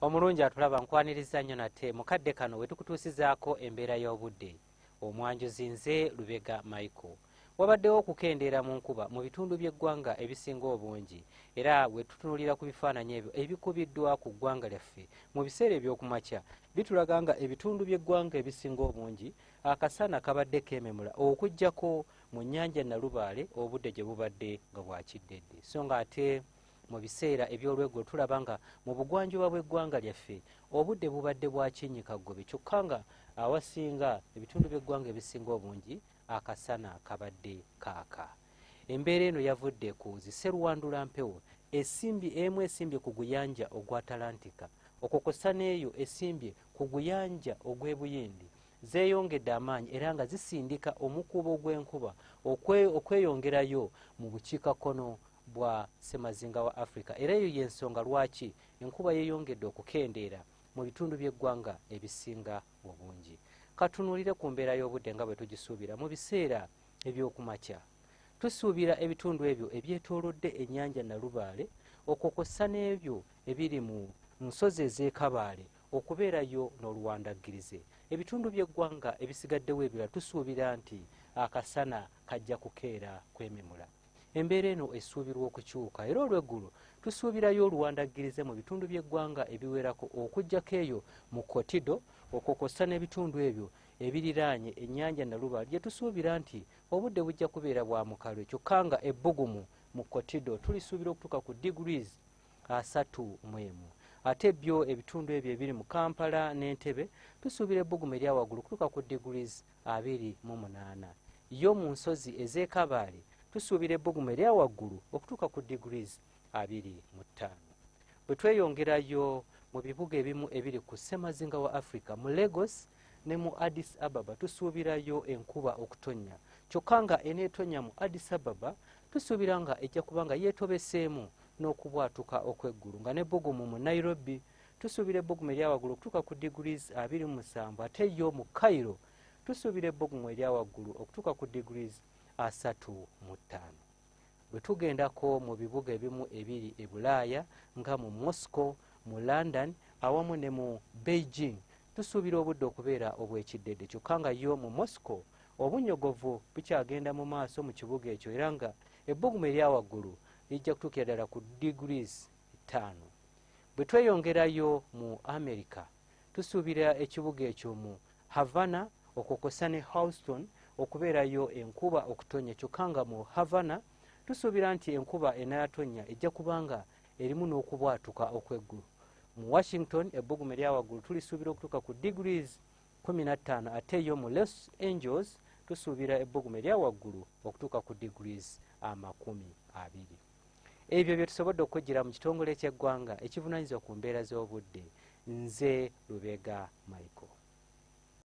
Omulungi atulaba nkwaniriza nnyo nate mukadde kano we tukutuusizaako embeera y'obudde. Omwanjuzi nze Lubega Michael. Wabaddewo okukendeera mu nkuba mu bitundu by'eggwanga ebisinga obungi era we tutunuulira ku bifaananyi ebyo ebikubiddwa ku ggwanga lyaffe mu biseera eby'okumakya bitulaga nga ebitundu by'eggwanga ebisinga obungi akasana kabadde keememula okuggyako mu nnyanja Nalubaale obudde gye bubadde nga bwakiddedde. So nga ate mu biseera ebyolweggulo tulaba nga mu bugwanjuba bw'eggwanga lyaffe obudde bubadde bwa kinnyikaggobe kyokka nga awasinga ebitundu by'eggwanga ebisinga obungi akasana kabadde kaaka. Embeera eno yavudde ku ziserwandula mpewo emu esimbye ku guyanja ogwa Atalantika okukosa n'eyo esimbye ku guyanja ogw'e zeeyongedde amaanyi era nga zisindika omukuubo gw'enkuba okweyongerayo mu bukiikakkono bwa Ssemazinga wa Africa era eyo y'ensonga lwaki enkuba yeeyongedde okukendeera mu bitundu by'eggwanga ebisinga obungi. Katunuulire ku mbeera y'obudde nga bwe tugisuubira mu biseera eby'okumakya. Tusuubira ebitundu ebyo ebyetoolodde ennyanja Nalubaale okukosa n'ebyo ebiri mu nsozi ez'e okubeerayo n'oluwandaggirize. Ebitundu by'eggwanga ebisigaddewo ebirala tusuubira nti akasana kajja kukeera kwememula. Embeera eno esuubirwa okukyuka era olweggulo tusuubirayo oluwandaggirize mu bitundu by'eggwanga ebiwerako okuggyako eyo mu Kotido okukosa n'ebitundu ebyo ebiriraanye ennyanja Nalubaale gye tusuubira nti obudde bujja kubeera bwa mukalwe kyokka nga ebbugumu mu Kotido tulisuubira okutuuka ku degrees 31. Ate byo ebitundu ebyo ebiri mu Kampala n'Entebbe tusuubira ebbugumu erya waggulu kutuuka ku degrees 28. Yo mu nsozi ez'e Kabaale tusuubira ebbugumu erya waggulu okutuuka ku degrees 25. Bwe tweyongerayo mu bibuga ebimu ebiri ku Ssemazinga wa Africa mu Lagos ne mu Addis Ababa tusuubirayo enkuba okutonnya kyokka nga eneetonnya mu Addis Ababa tusuubira nga ejja kuba nga yeetobeseemu n'okubwatuka okw'eggulu nga n'ebbugumu mu Nairobi tusuubira ebbugumu erya waggulu okutuuka ku degrees 27. Ate yo mu Cairo tusuubira ebbugumu erya waggulu okutuuka ku degrees 35. Bwe tugendako mu bibuga ebimu ebiri e Bulaaya nga mu Moscow, mu London awamu ne mu Beijing tusuubira obudde okubeera obw'ekiddedde kyokka nga yo mu Moscow obunyogovu bukyagenda mu maaso mu kibuga ekyo era nga ebbugumu erya waggulu lijja kutuukira ddala ku degrees 5. Bwe tweyongerayo mu America tusuubira ekibuga ekyo mu Havana okukosa ne Houston okubeerayo enkuba okutonya kyokka nga mu Havana tusuubira nti enkuba enayatonnya ejja kubanga erimu n'okubwatuka okw'eggulu. Mu Washington ebbugumu erya waggulu tulisuubira okutuuka ku degrees 15. Ate yo mu Los Angeles tusuubira ebbugumu erya waggulu okutuuka ku degrees 20. Ebyo bye tusobodde okujjira mu kitongole ky'eggwanga ekivunaanyizibwa ku mbeera z'obudde. Nze Lubega Michael.